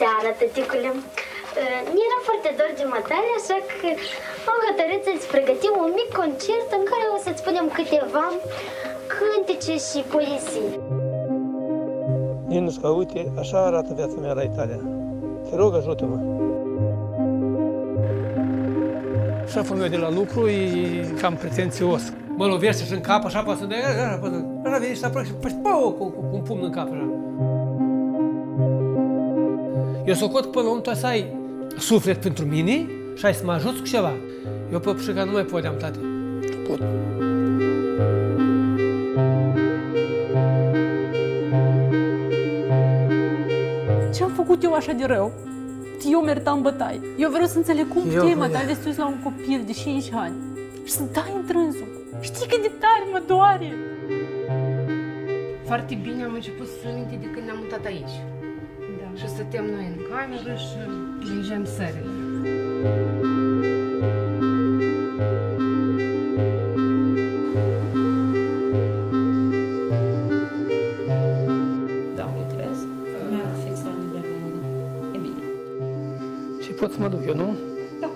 seara, tăticule! Mi-era foarte dor de matale, așa că am hotărât să-ți pregătim un mic concert în care o să-ți spunem câteva cântece și poezii. Ninușca, uite, așa arată viața mea la Italia. Te rog, ajută-mă. Șeful meu de la lucru e cam pretențios. Mă lovește și în cap, așa, poate să... Așa vine și să aproape și păi, cu un pumn în cap, așa. Eu socot că până la urmă tu să ai suflet pentru mine și ai să mă ajuți cu ceva. Eu pe pășica nu mai puteam, tate. Pot. Ce-am făcut eu așa de rău? Eu meritam bătaie. Eu vreau să înțeleg cum puteai, matale, să uiți la un copil de 5 ani și să dai în trânsul. Știi cât de tare mă doare? Foarte bine am început să minte de când ne-am mutat aici. Da. Și stăteam noi în cameră și lingeam sările. Da, mulțumesc. Mi-a fix la nivel. E bine. Și pot să mă duc eu, nu? Da.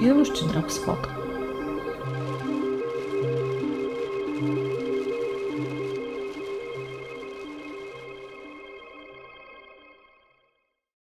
Eu nu știu ce dracu să fac.